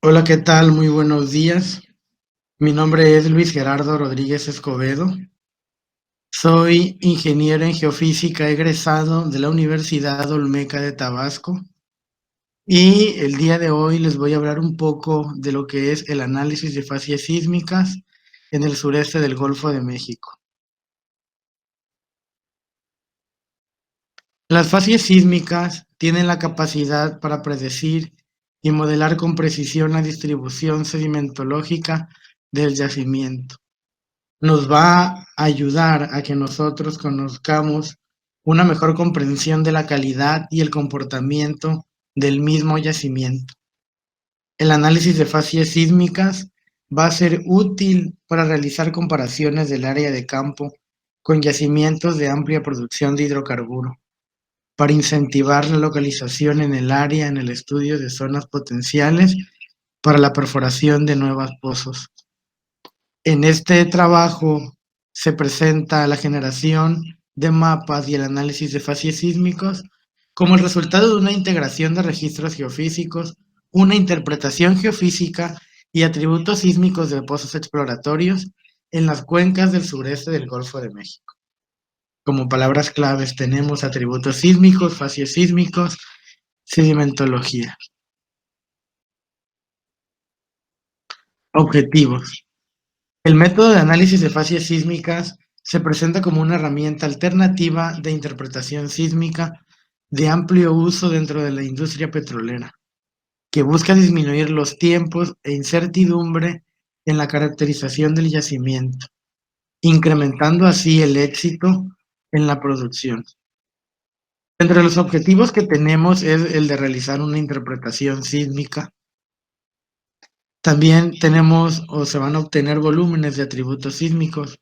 Hola, ¿qué tal? Muy buenos días. Mi nombre es Luis Gerardo Rodríguez Escobedo. Soy ingeniero en geofísica egresado de la Universidad Olmeca de Tabasco y el día de hoy les voy a hablar un poco de lo que es el análisis de facies sísmicas en el sureste del Golfo de México. Las facies sísmicas tienen la capacidad para predecir y modelar con precisión la distribución sedimentológica del yacimiento. Nos va a ayudar a que nosotros conozcamos una mejor comprensión de la calidad y el comportamiento del mismo yacimiento. El análisis de facies sísmicas va a ser útil para realizar comparaciones del área de campo con yacimientos de amplia producción de hidrocarburo, para incentivar la localización en el área en el estudio de zonas potenciales para la perforación de nuevos pozos. En este trabajo se presenta la generación de mapas y el análisis de facies sísmicos como el resultado de una integración de registros geofísicos, una interpretación geofísica y atributos sísmicos de pozos exploratorios en las cuencas del sureste del Golfo de México. Como palabras claves tenemos atributos sísmicos, facies sísmicos, sedimentología. Objetivos. El método de análisis de facies sísmicas se presenta como una herramienta alternativa de interpretación sísmica de amplio uso dentro de la industria petrolera, que busca disminuir los tiempos e incertidumbre en la caracterización del yacimiento, incrementando así el éxito en la producción. Entre los objetivos que tenemos es el de realizar una interpretación sísmica. También tenemos o se van a obtener volúmenes de atributos sísmicos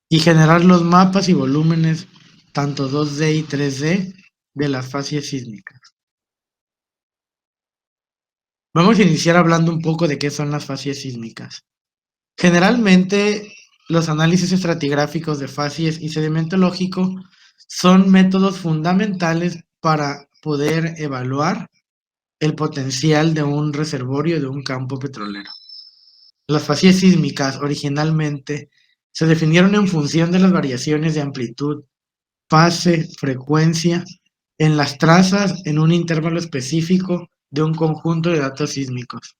y generar los mapas y volúmenes, tanto 2D y 3D, de las facies sísmicas. Vamos a iniciar hablando un poco de qué son las facies sísmicas. Generalmente, los análisis estratigráficos de facies y sedimentológico son métodos fundamentales para poder evaluar el potencial de un reservorio de un campo petrolero. Las facies sísmicas originalmente se definieron en función de las variaciones de amplitud, fase, frecuencia en las trazas en un intervalo específico de un conjunto de datos sísmicos.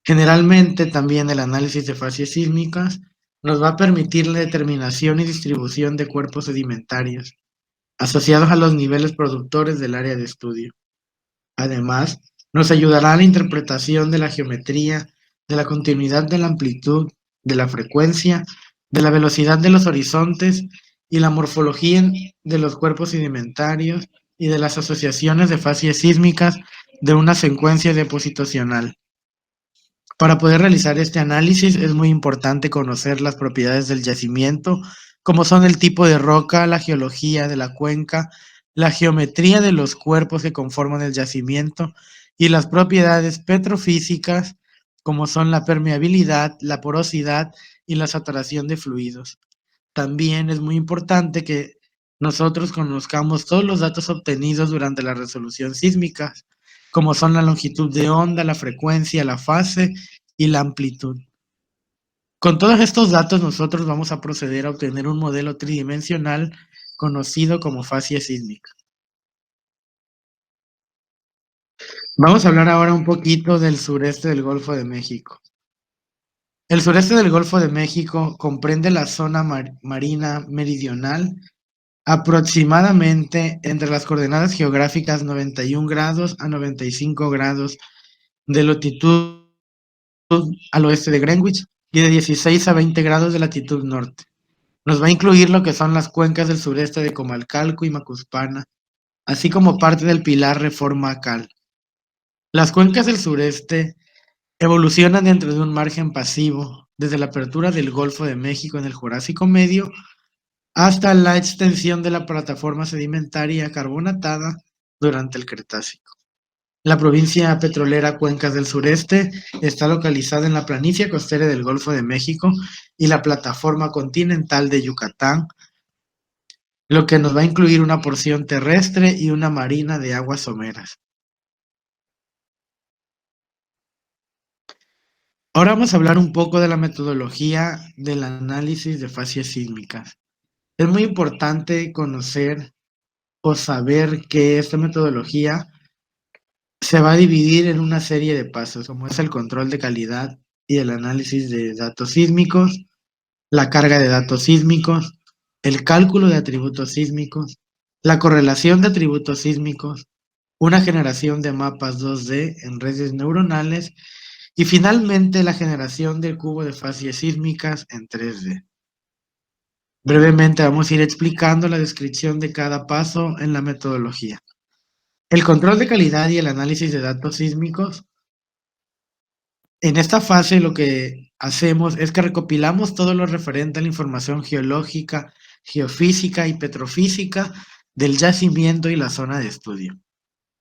Generalmente también el análisis de facies sísmicas nos va a permitir la determinación y distribución de cuerpos sedimentarios asociados a los niveles productores del área de estudio. Además, nos ayudará a la interpretación de la geometría, de la continuidad de la amplitud, de la frecuencia, de la velocidad de los horizontes y la morfología de los cuerpos sedimentarios y de las asociaciones de facies sísmicas de una secuencia depositacional. Para poder realizar este análisis es muy importante conocer las propiedades del yacimiento, como son el tipo de roca, la geología de la cuenca, la geometría de los cuerpos que conforman el yacimiento y las propiedades petrofísicas, como son la permeabilidad, la porosidad y la saturación de fluidos. También es muy importante que nosotros conozcamos todos los datos obtenidos durante la resolución sísmica, como son la longitud de onda, la frecuencia, la fase y la amplitud. Con todos estos datos nosotros vamos a proceder a obtener un modelo tridimensional conocido como facie sísmica. Vamos a hablar ahora un poquito del sureste del Golfo de México. El sureste del Golfo de México comprende la zona marina meridional, aproximadamente entre las coordenadas geográficas 91 grados a 95 grados de latitud al oeste de Greenwich y de 16 a 20 grados de latitud norte. Nos va a incluir lo que son las cuencas del sureste de Comalcalco y Macuspana, así como parte del Pilar Reforma Cal. Las cuencas del sureste evolucionan dentro de un margen pasivo, desde la apertura del Golfo de México en el Jurásico Medio hasta la extensión de la plataforma sedimentaria carbonatada durante el Cretácico. La provincia petrolera Cuencas del Sureste está localizada en la planicie costera del Golfo de México y la plataforma continental de Yucatán, lo que nos va a incluir una porción terrestre y una marina de aguas someras. Ahora vamos a hablar un poco de la metodología del análisis de facies sísmicas. Es muy importante conocer o saber que esta metodología se va a dividir en una serie de pasos, como es el control de calidad y el análisis de datos sísmicos, la carga de datos sísmicos, el cálculo de atributos sísmicos, la correlación de atributos sísmicos, una generación de mapas 2D en redes neuronales y finalmente la generación del cubo de facies sísmicas en 3D. Brevemente vamos a ir explicando la descripción de cada paso en la metodología. El control de calidad y el análisis de datos sísmicos. En esta fase lo que hacemos es que recopilamos todo lo referente a la información geológica, geofísica y petrofísica del yacimiento y la zona de estudio.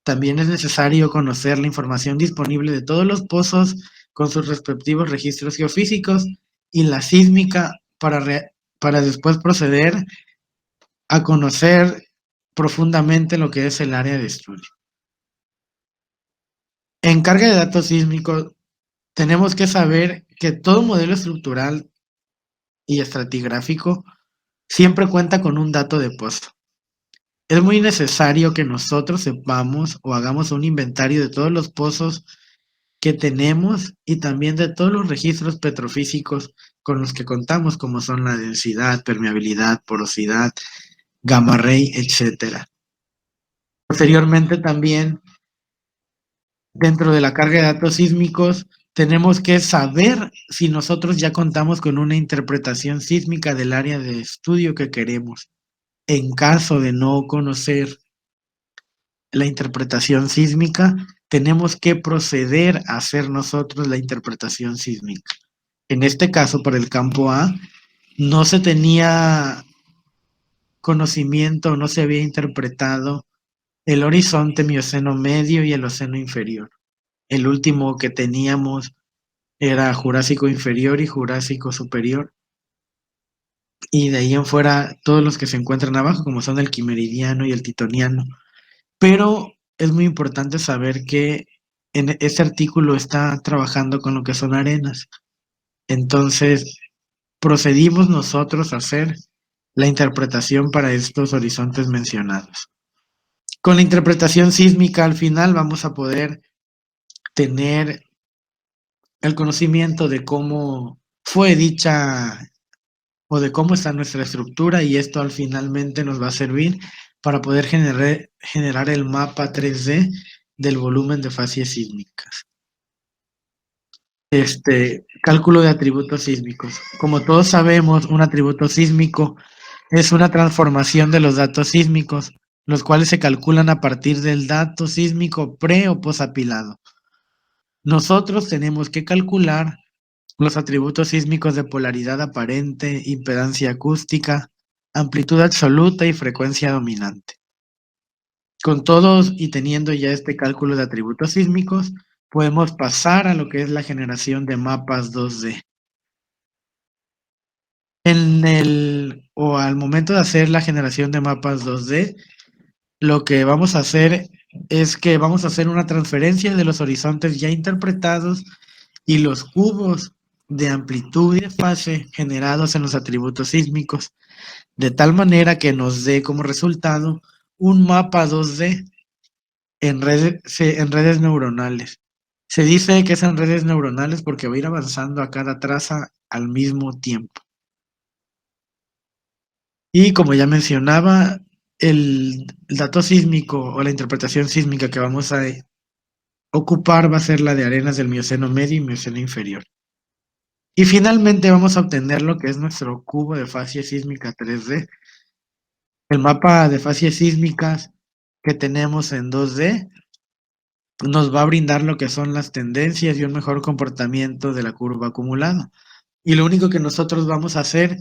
También es necesario conocer la información disponible de todos los pozos con sus respectivos registros geofísicos y la sísmica para después proceder a conocer profundamente lo que es el área de estudio. En carga de datos sísmicos, tenemos que saber que todo modelo estructural y estratigráfico siempre cuenta con un dato de pozo. Es muy necesario que nosotros sepamos o hagamos un inventario de todos los pozos que tenemos y también de todos los registros petrofísicos con los que contamos, como son la densidad, permeabilidad, porosidad, gamma ray, etcétera. Posteriormente también, dentro de la carga de datos sísmicos, tenemos que saber si nosotros ya contamos con una interpretación sísmica del área de estudio que queremos. En caso de no conocer la interpretación sísmica, tenemos que proceder a hacer nosotros la interpretación sísmica. En este caso, para el campo A, no se tenía conocimiento, no se había interpretado el horizonte mioceno medio y el oceno inferior. El último que teníamos era Jurásico inferior y Jurásico superior. Y de ahí en fuera, todos los que se encuentran abajo, como son el quimeridiano y el titoniano. Pero es muy importante saber que en este artículo está trabajando con lo que son arenas. Entonces, procedimos nosotros a hacer la interpretación para estos horizontes mencionados. Con la interpretación sísmica al final vamos a poder tener el conocimiento de cómo fue dicha o de cómo está nuestra estructura y esto al finalmente nos va a servir para poder generar el mapa 3D del volumen de facies sísmicas. Cálculo de atributos sísmicos. Como todos sabemos, un atributo sísmico es una transformación de los datos sísmicos, los cuales se calculan a partir del dato sísmico pre o posapilado. Nosotros tenemos que calcular los atributos sísmicos de polaridad aparente, impedancia acústica, amplitud absoluta y frecuencia dominante. Con todos y teniendo ya este cálculo de atributos sísmicos, podemos pasar a lo que es la generación de mapas 2D. Al momento de hacer la generación de mapas 2D, lo que vamos a hacer es que vamos a hacer una transferencia de los horizontes ya interpretados y los cubos de amplitud y de fase generados en los atributos sísmicos, de tal manera que nos dé como resultado un mapa 2D en redes neuronales. Se dice que es en redes neuronales porque va a ir avanzando a cada traza al mismo tiempo. Y como ya mencionaba, el dato sísmico o la interpretación sísmica que vamos a ocupar va a ser la de arenas del Mioceno medio y Mioceno inferior. Y finalmente vamos a obtener lo que es nuestro cubo de fase sísmica 3D. El mapa de facies sísmicas que tenemos en 2D nos va a brindar lo que son las tendencias y un mejor comportamiento de la curva acumulada. Y lo único que nosotros vamos a hacer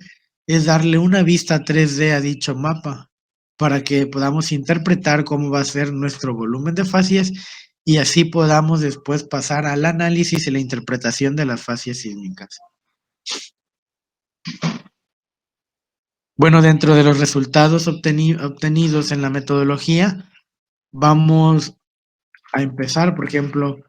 es darle una vista 3D a dicho mapa para que podamos interpretar cómo va a ser nuestro volumen de facies y así podamos después pasar al análisis y la interpretación de las facies sísmicas. Bueno, dentro de los resultados obtenidos en la metodología, vamos a empezar, por ejemplo,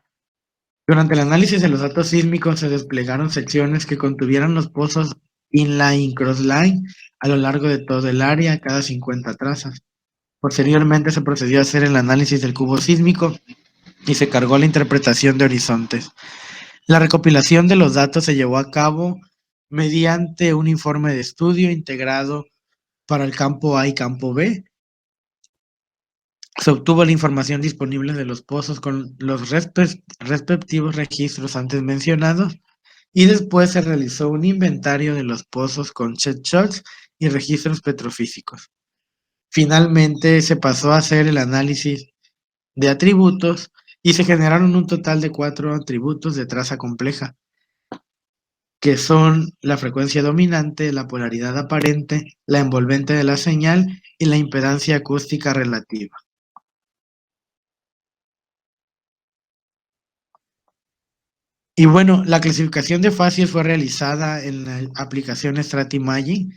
Durante el análisis de los datos sísmicos se desplegaron secciones que contuvieran los pozos inline y crossline a lo largo de todo el área cada 50 trazas. Posteriormente se procedió a hacer el análisis del cubo sísmico y se cargó la interpretación de horizontes. La recopilación de los datos se llevó a cabo mediante un informe de estudio integrado para el campo A y campo B. Se obtuvo la información disponible de los pozos con los respectivos registros antes mencionados y después se realizó un inventario de los pozos con check shots y registros petrofísicos. Finalmente se pasó a hacer el análisis de atributos y se generaron un total de 4 atributos de traza compleja, que son la frecuencia dominante, la polaridad aparente, la envolvente de la señal y la impedancia acústica relativa. Y bueno, la clasificación de facies fue realizada en la aplicación StratiMagic.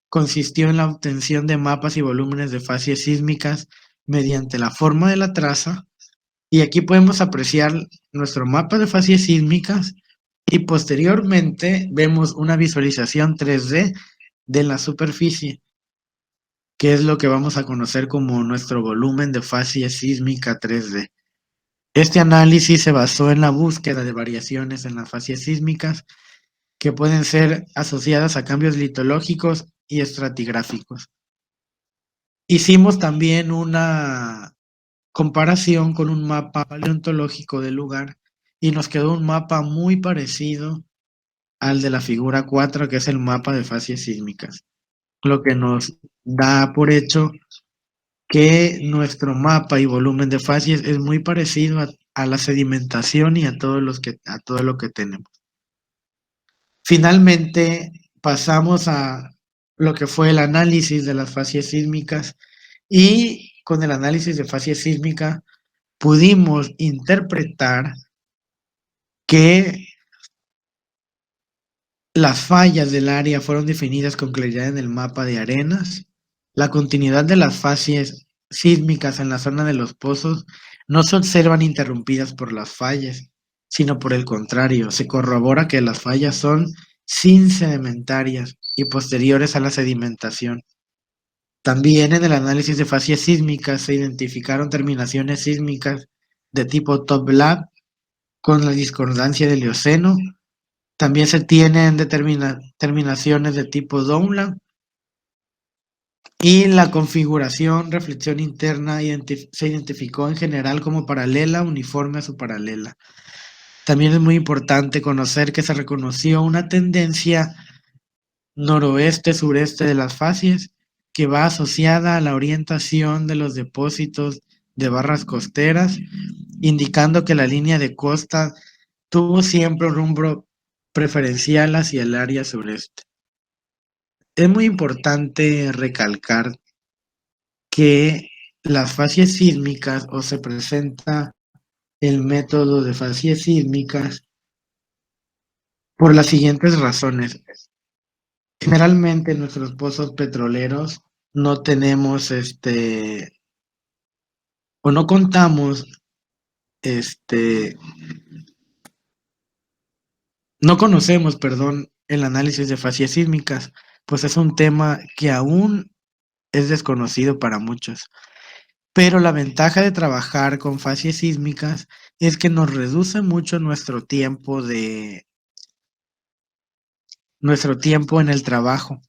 Consistió en la obtención de mapas y volúmenes de facies sísmicas mediante la forma de la traza. Y aquí podemos apreciar nuestro mapa de facies sísmicas y posteriormente vemos una visualización 3D de la superficie, que es lo que vamos a conocer como nuestro volumen de facies sísmica 3D. Este análisis se basó en la búsqueda de variaciones en las facies sísmicas que pueden ser asociadas a cambios litológicos y estratigráficos. Hicimos también una comparación con un mapa paleontológico del lugar y nos quedó un mapa muy parecido al de la figura 4, que es el mapa de facies sísmicas, lo que nos da por hecho que nuestro mapa y volumen de facies es muy parecido a la sedimentación y a todo lo que tenemos. Finalmente pasamos a lo que fue el análisis de las facies sísmicas y con el análisis de facies sísmica pudimos interpretar que las fallas del área fueron definidas con claridad en el mapa de arenas. La continuidad de las facies sísmicas en la zona de los pozos no se observan interrumpidas por las fallas, sino por el contrario, se corrobora que las fallas son sin sedimentarias y posteriores a la sedimentación. También en el análisis de facies sísmicas se identificaron terminaciones sísmicas de tipo top-lab con la discordancia del Eoceno. También se tienen terminaciones de tipo downlab y la configuración reflexión interna se identificó en general como paralela, uniforme a su paralela. También es muy importante conocer que se reconoció una tendencia noroeste-sureste de las facies que va asociada a la orientación de los depósitos de barras costeras, indicando que la línea de costa tuvo siempre un rumbo preferencial hacia el área sureste. Es muy importante recalcar que las facies sísmicas o se presenta el método de facies sísmicas por las siguientes razones. Generalmente en nuestros pozos petroleros no tenemos o no contamos este no conocemos, perdón, el análisis de facies sísmicas, pues es un tema que aún es desconocido para muchos. Pero la ventaja de trabajar con facies sísmicas es que nos reduce mucho nuestro tiempo en el trabajo.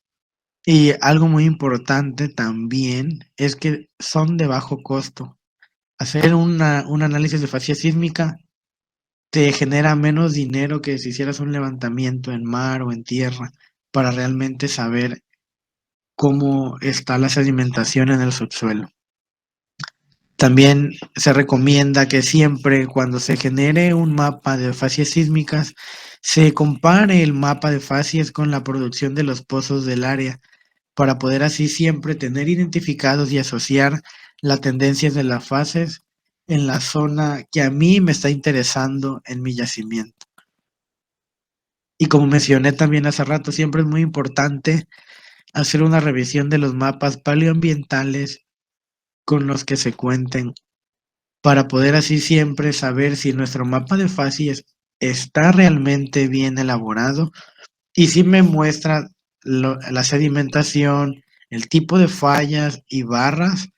Y algo muy importante también es que son de bajo costo. Hacer un análisis de facies sísmica te genera menos dinero que si hicieras un levantamiento en mar o en tierra para realmente saber cómo está la sedimentación en el subsuelo. También se recomienda que siempre cuando se genere un mapa de facies sísmicas, se compare el mapa de facies con la producción de los pozos del área, para poder así siempre tener identificados y asociar las tendencias de las fases en la zona que a mí me está interesando en mi yacimiento. Y como mencioné también hace rato, siempre es muy importante hacer una revisión de los mapas paleoambientales con los que se cuenten para poder así siempre saber si nuestro mapa de facies está realmente bien elaborado y si me muestra la sedimentación, el tipo de fallas y barras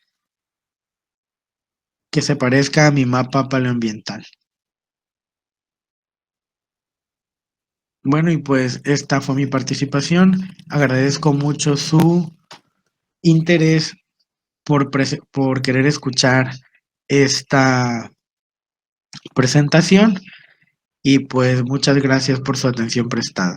que se parezca a mi mapa paleoambiental. Bueno, y pues esta fue mi participación. Agradezco mucho su interés por querer escuchar esta presentación y pues muchas gracias por su atención prestada.